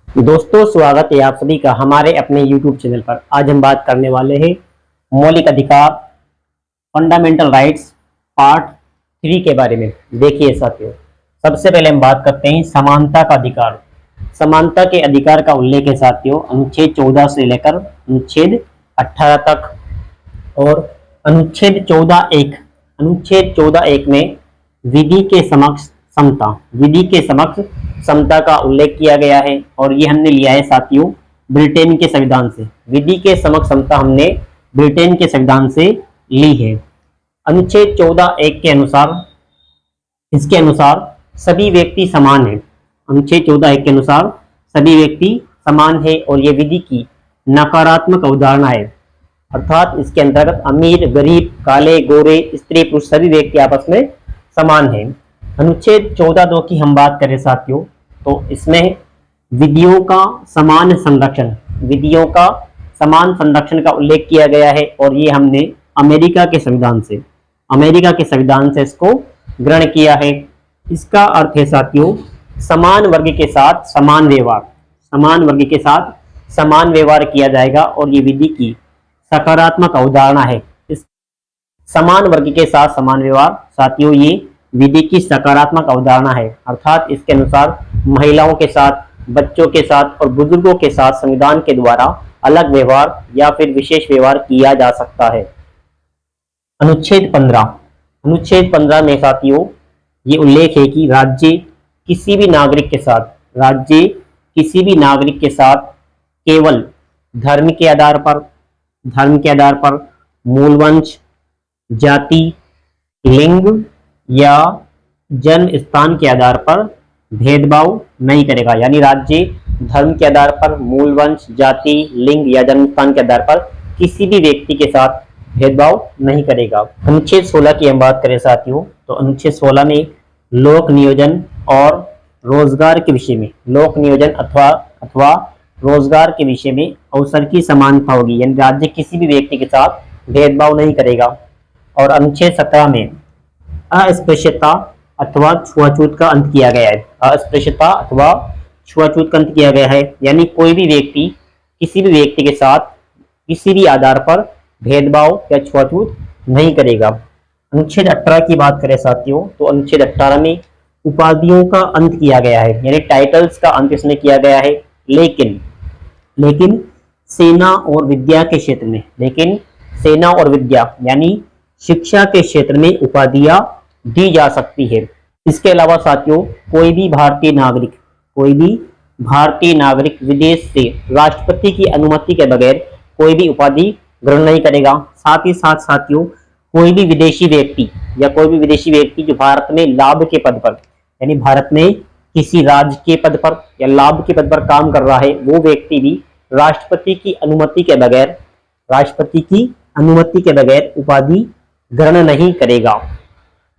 दोस्तों, स्वागत है आप सभी का हमारे अपने YouTube चैनल पर। आज हम बात करने वाले हैं मौलिक अधिकार फंडामेंटल राइट्स पार्ट 3 के बारे में। देखिए साथियों, सबसे पहले हम बात करते हैं समानता का अधिकार। समानता के अधिकार का उल्लेख है साथियों अनुच्छेद 14 से लेकर अनुच्छेद 18 तक। और अनुच्छेद 14(1) में विधि के समक्ष समता का उल्लेख किया गया है। और ये हमने लिया है साथियों ब्रिटेन के संविधान से। विधि के समक्ष समता हमने ब्रिटेन के संविधान से ली है। अनुच्छेद 14(1) के अनुसार इसके अनुसार सभी व्यक्ति समान है। अनुच्छेद 14(1) के अनुसार सभी व्यक्ति समान है और ये विधि की नकारात्मक अवधारणा है। अर्थात इसके अंतर्गत अमीर, गरीब, काले, गोरे, स्त्री, पुरुष सभी व्यक्ति आपस में समान है। अनुच्छेद 14(2) की हम बात करें साथियों तो इसमें विधियों का समान संरक्षण का उल्लेख किया गया है। और ये हमने अमेरिका के संविधान से इसको ग्रहण किया है। इसका अर्थ है साथियों समान वर्ग के साथ समान व्यवहार किया जाएगा और ये विधि की सकारात्मक अवधारणा है। इस समान वर्ग के साथ समान व्यवहार साथियों ये विधि की सकारात्मक अवधारणा है। अर्थात इसके अनुसार महिलाओं के साथ, बच्चों के साथ और बुजुर्गों के साथ संविधान के द्वारा अलग व्यवहार या फिर विशेष व्यवहार किया जा सकता है। अनुच्छेद 15 में साथियों ये उल्लेख है कि राज्य किसी भी नागरिक के साथ केवल धर्म के आधार पर मूल वंश, जाति, लिंग या जन्म स्थान के आधार पर भेदभाव नहीं करेगा। यानी राज्य धर्म के आधार पर, मूल वंश, जाति, लिंग या जन्म स्थान के आधार पर किसी भी व्यक्ति के साथ भेदभाव नहीं करेगा। अनुच्छेद 16 की हम बात करें साथियों तो अनुच्छेद 16 में लोक नियोजन और रोजगार के विषय में अथवा रोजगार के विषय में अवसर की समानता होगी। यानी राज्य किसी भी व्यक्ति के साथ भेदभाव नहीं करेगा। और अनुच्छेद 17 में अस्पृश्यता अथवा छुआछूत का अंत किया गया है। यानी कोई भी व्यक्ति किसी भी व्यक्ति के साथ किसी भी आधार पर भेदभाव या छुआछूत नहीं करेगा। अनुच्छेद 18 की बात करें साथियों तो अनुच्छेद 18 में उपाधियों का अंत किया गया है। यानी टाइटल्स का अंत इसमें किया गया है। लेकिन सेना और विद्या यानी शिक्षा के क्षेत्र में उपाधियां दी जा सकती है। इसके अलावा साथियों कोई भी भारतीय नागरिक विदेश से राष्ट्रपति की अनुमति के बगैर कोई भी उपाधि ग्रहण नहीं करेगा। साथ ही साथ साथियों कोई भी विदेशी व्यक्ति जो भारत में लाभ के पद पर यानी भारत में किसी राज्य के पद पर या लाभ के पद पर काम कर रहा है वो व्यक्ति भी राष्ट्रपति की अनुमति के बगैर उपाधि ग्रहण नहीं करेगा।